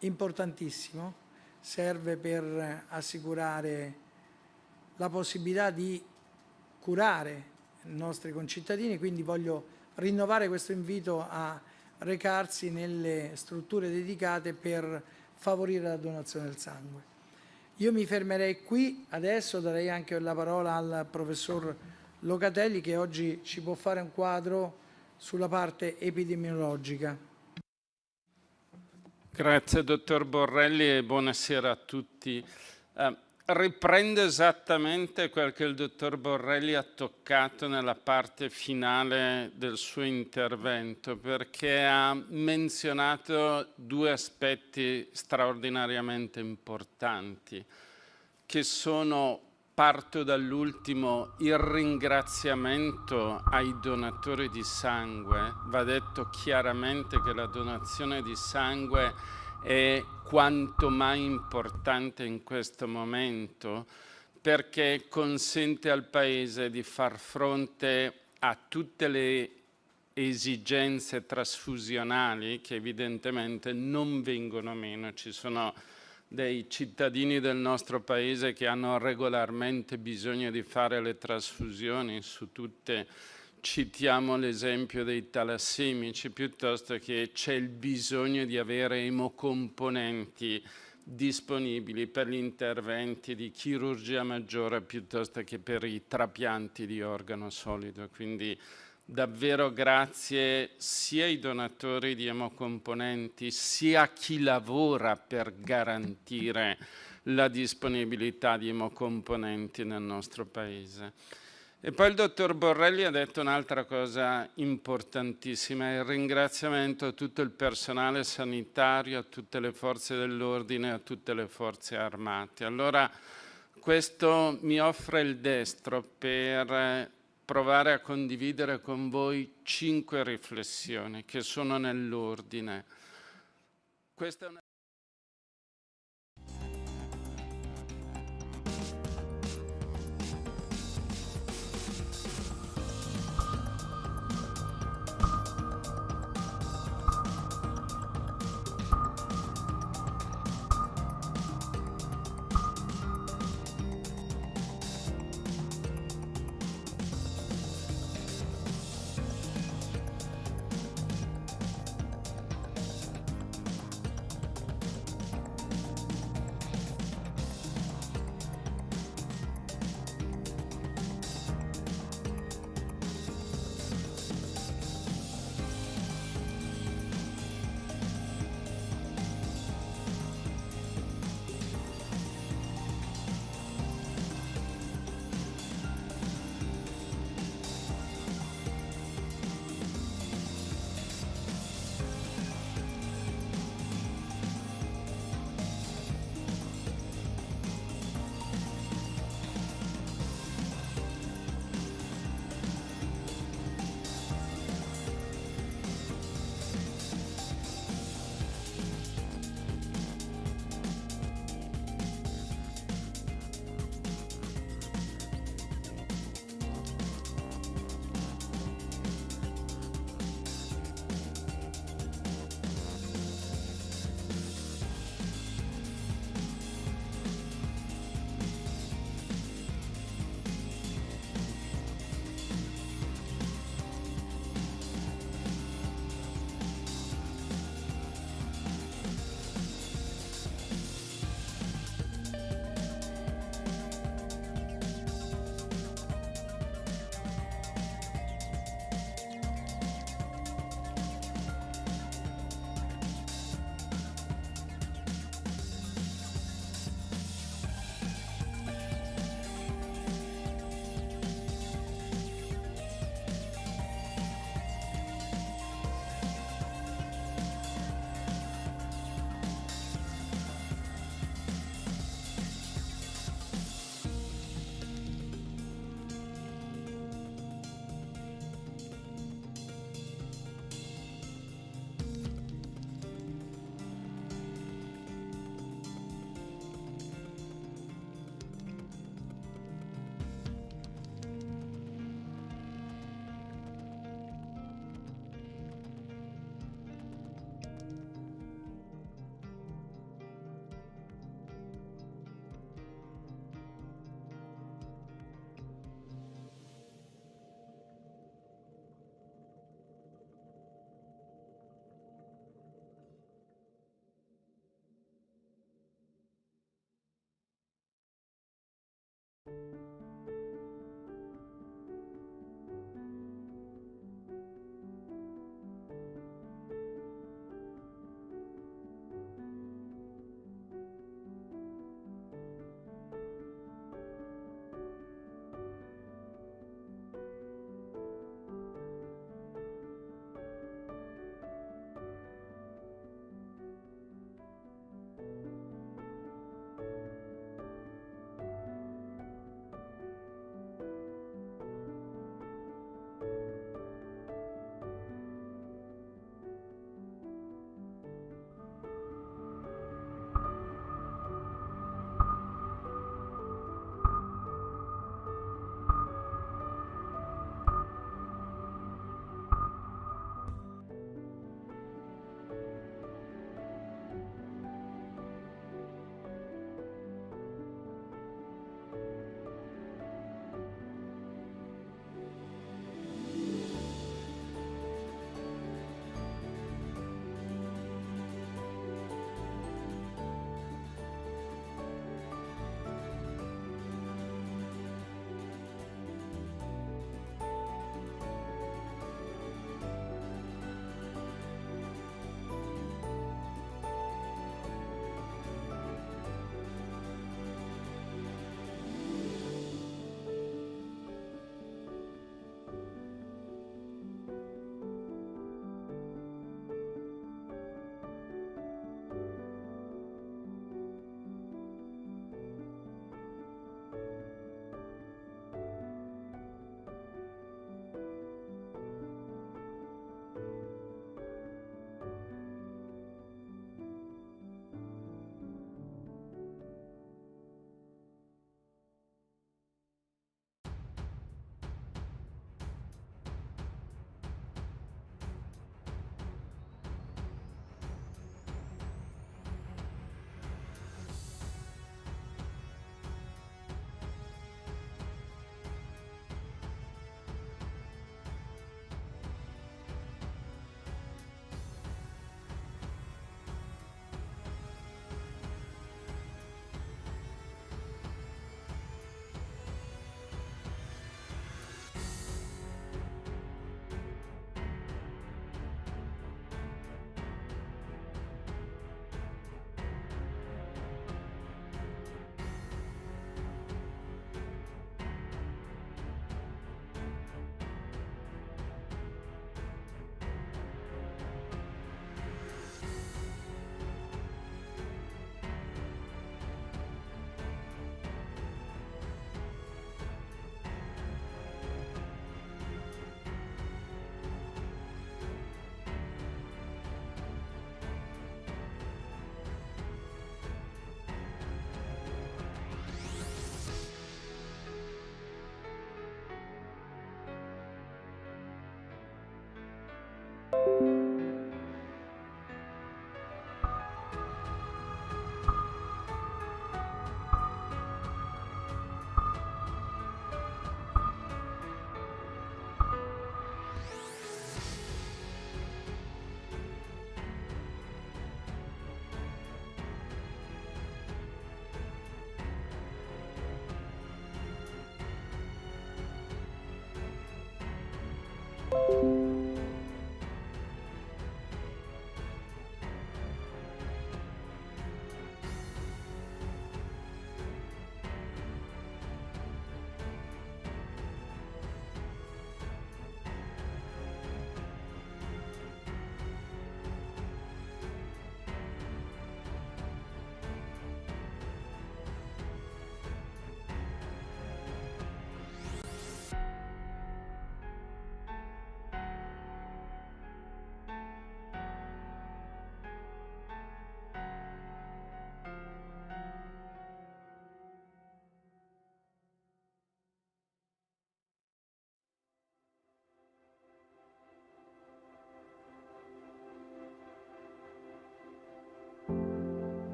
importantissimo, serve per assicurare la possibilità di curare i nostri concittadini, quindi voglio rinnovare questo invito a recarsi nelle strutture dedicate per favorire la donazione del sangue. Io mi fermerei qui, adesso darei anche la parola al professor Locatelli, che oggi ci può fare un quadro sulla parte epidemiologica. Grazie dottor Borrelli e buonasera a tutti. Riprendo esattamente quel che il dottor Borrelli ha toccato nella parte finale del suo intervento, perché ha menzionato due aspetti straordinariamente importanti, che sono parto dall'ultimo, il ringraziamento ai donatori di sangue. Va detto chiaramente che la donazione di sangue è quanto mai importante in questo momento, perché consente al Paese di far fronte a tutte le esigenze trasfusionali che evidentemente non vengono meno. Ci sono dei cittadini del nostro Paese che hanno regolarmente bisogno di fare le trasfusioni, su tutte citiamo l'esempio dei talassemici, piuttosto che c'è il bisogno di avere emocomponenti disponibili per gli interventi di chirurgia maggiore piuttosto che per i trapianti di organo solido. Quindi davvero grazie sia ai donatori di emocomponenti sia a chi lavora per garantire la disponibilità di emocomponenti nel nostro Paese. E poi il dottor Borrelli ha detto un'altra cosa importantissima, il ringraziamento a tutto il personale sanitario, a tutte le forze dell'ordine, a tutte le forze armate. Allora questo mi offre il destro per provare a condividere con voi 5 riflessioni che sono nell'ordine. Questa è una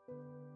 you.